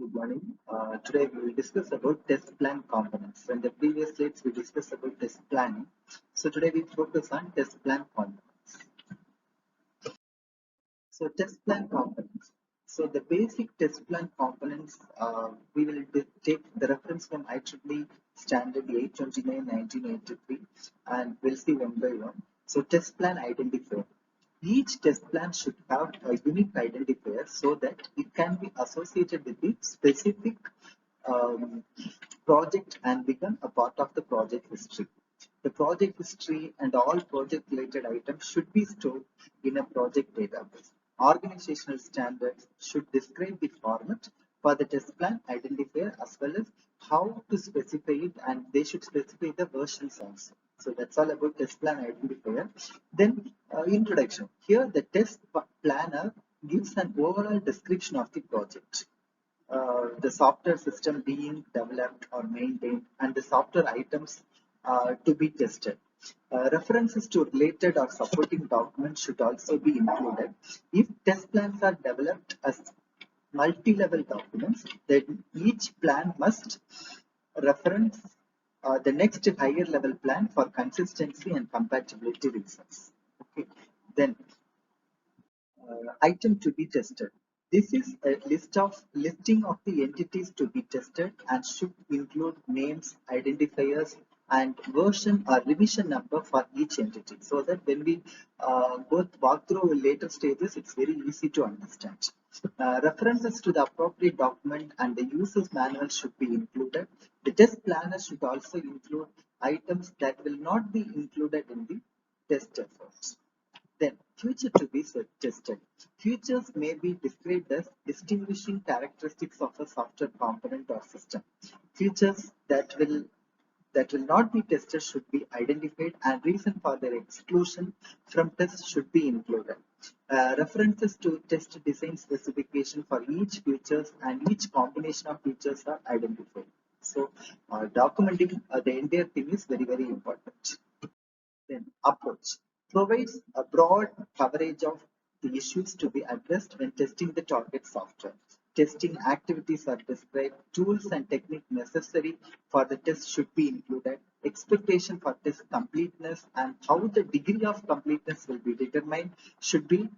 Good morning. Today we will discuss about test plan components. In the previous slides, we discussed about test planning. So today we focus on test plan components. So test plan components. So the basic test plan components, we will take the reference from IEEE Standard 829 1983 and we'll see one by one. So test plan identifier. Each test plan should have a unique identifier so that it can be associated with the specific um, project and become a part of the project history. The project history and all project related items should be stored in a project database. Organizational standards should describe the format for the test plan identifier as well as how to specify it, and they should specify the versions also. So that's all about test plan identifier. Then introduction. Here the test planner gives an overall description of the project, the software system being developed or maintained, and the software items to be tested. References to related or supporting documents should also be included. If test plans are developed as multi-level documents, then each plan must reference the next higher level plan for consistency and compatibility reasons. Okay. Then item to be tested. This is a listing of the entities to be tested and should include names, identifiers, and version or revision number for each entity, so that when we go walk through later stages, it's very easy to understand. References to the appropriate document and the user's manual should be included. The test planner should also include items that will not be included in the test efforts. Then, future to be tested. Features may be described as distinguishing characteristics of a software component or system. Features that will not be tested should be identified, and reason for their exclusion from tests should be included. References to test design specification for each features and each combination of features are identified. So, documenting the entire thing is very, very important. Then approach provides a broad coverage of the issues to be addressed when testing the target software. Testing activities are described, tools and technique necessary for the test should be included, expectation for test completeness and how the degree of completeness will be determined should be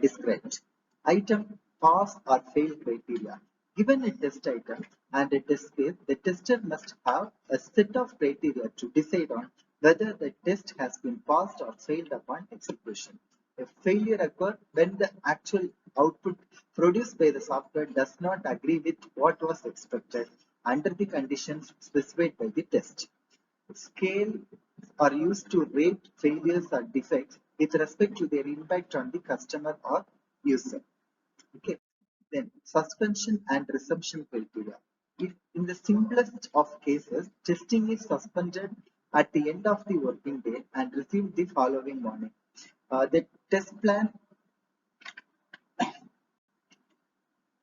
described. Item pass or fail criteria. Given a test item and a test case, the tester must have a set of criteria to decide on whether the test has been passed or failed upon execution. A failure occurs when the actual output produced by the software does not agree with what was expected under the conditions specified by the test. Scale are used to rate failures or defects with respect to their impact on the customer or user. Okay. Then suspension and resumption criteria. If in the simplest of cases, testing is suspended at the end of the working day and received the following morning. The test plan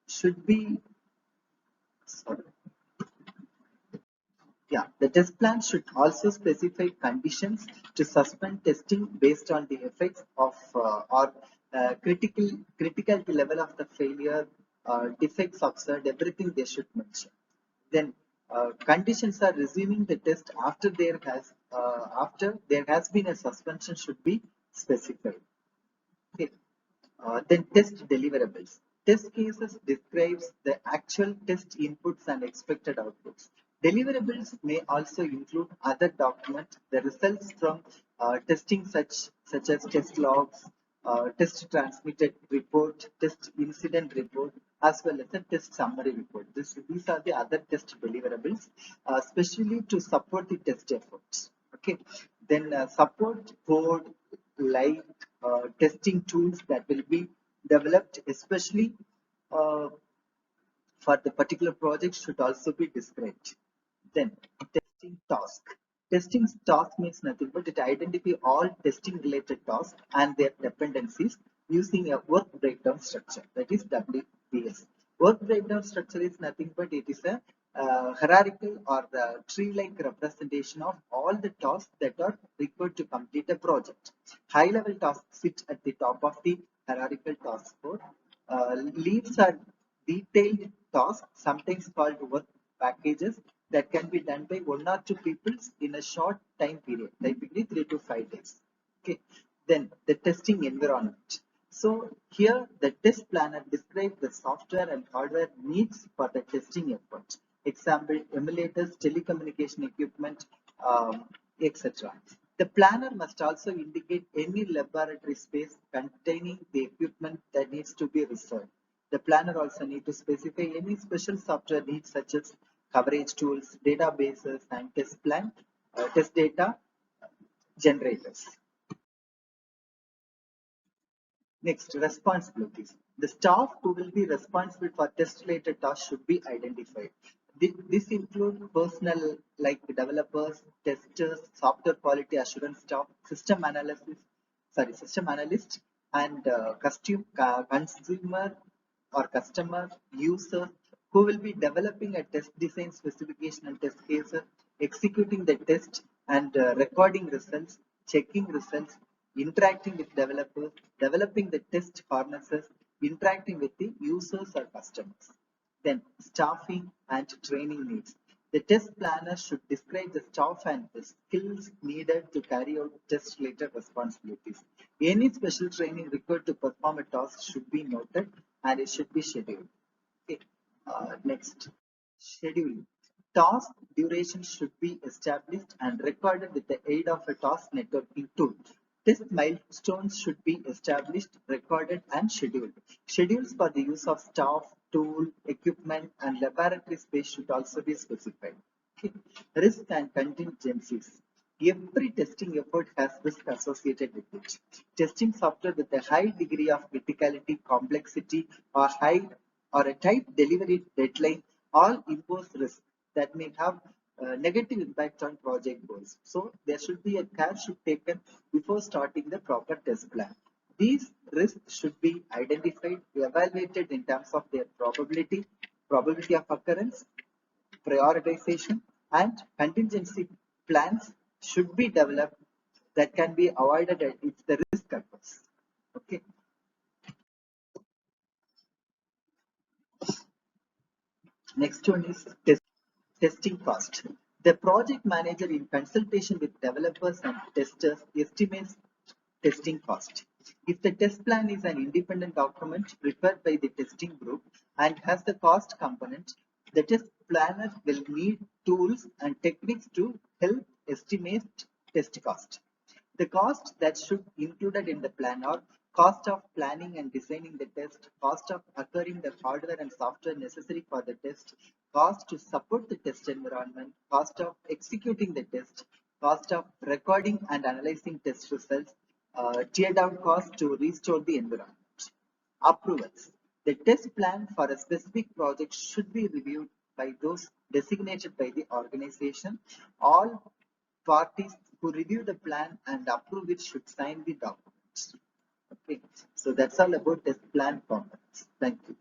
should be, sorry, yeah, the test plan should also specify conditions to suspend testing based on the effects of or criticality level of the failure, defects observed, everything they should mention. Then conditions are resuming the test after there has been a suspension should be specified. Okay. Then test deliverables. Test cases describes the actual test inputs and expected outputs. Deliverables may also include other documents, the results from testing such as test logs, test transmitted report, test incident report, as well as a test summary report. These are the other test deliverables, especially to support the test efforts. Okay. Then support code like testing tools that will be developed especially uh, for the particular project should also be described. Then testing task. Testing task means nothing but it identifies all testing related tasks and their dependencies using a work breakdown structure, that is WBS. Work breakdown structure is nothing but it is a hierarchical or the tree-like representation of all the tasks that are required to complete a project. High-level tasks sit at the top of the hierarchical task board. Leaves are detailed tasks, sometimes called work packages, that can be done by one or two people in a short time period, typically 3 to 5 days. Okay. Then the testing environment. So here the test planner describes the software and hardware needs for the testing effort. Example, emulators, telecommunication equipment, etc. The planner must also indicate any laboratory space containing the equipment that needs to be reserved. The planner also needs to specify any special software needs such as coverage tools, databases, and test data generators. Next, responsibilities. The staff who will be responsible for test-related tasks should be identified. This includes personnel like developers, testers, software quality assurance staff, system analysts, and consumer or customer user who will be developing a test design specification and test cases, executing the test and recording results, checking results, interacting with developers, developing the test harnesses, interacting with the users or customers. Then staffing and training needs. The test planner should describe the staff and the skills needed to carry out test-related responsibilities. Any special training required to perform a task should be noted and it should be scheduled. Okay. Next, scheduling. Task duration should be established and recorded with the aid of a task networking tool. Test milestones should be established, recorded, and scheduled. Schedules for the use of staff, tool, equipment, and laboratory space should also be specified. Okay. Risk and contingencies. Every testing effort has risk associated with it. Testing software with a high degree of criticality, complexity, or a tight delivery deadline all impose risk that may have negative impact on project goals. So there should be a care should taken before starting the proper test plan. These risks should be identified, evaluated in terms of their probability of occurrence, prioritization, and contingency plans should be developed that can be avoided if the risk occurs. Okay. Next one is testing cost. The project manager, in consultation with developers and testers, estimates testing cost. If the test plan is an independent document prepared by the testing group and has the cost component, the test planner will need tools and techniques to help estimate test cost. The costs that should included in the plan are cost of planning and designing the test, cost of acquiring the hardware and software necessary for the test, cost to support the test environment, cost of executing the test, cost of recording and analyzing test results, tear down cost to restore the environment. Approvals. The test plan for a specific project should be reviewed by those designated by the organization. All parties who review the plan and approve it should sign the documents. Okay, so that's all about test plan components. Thank you.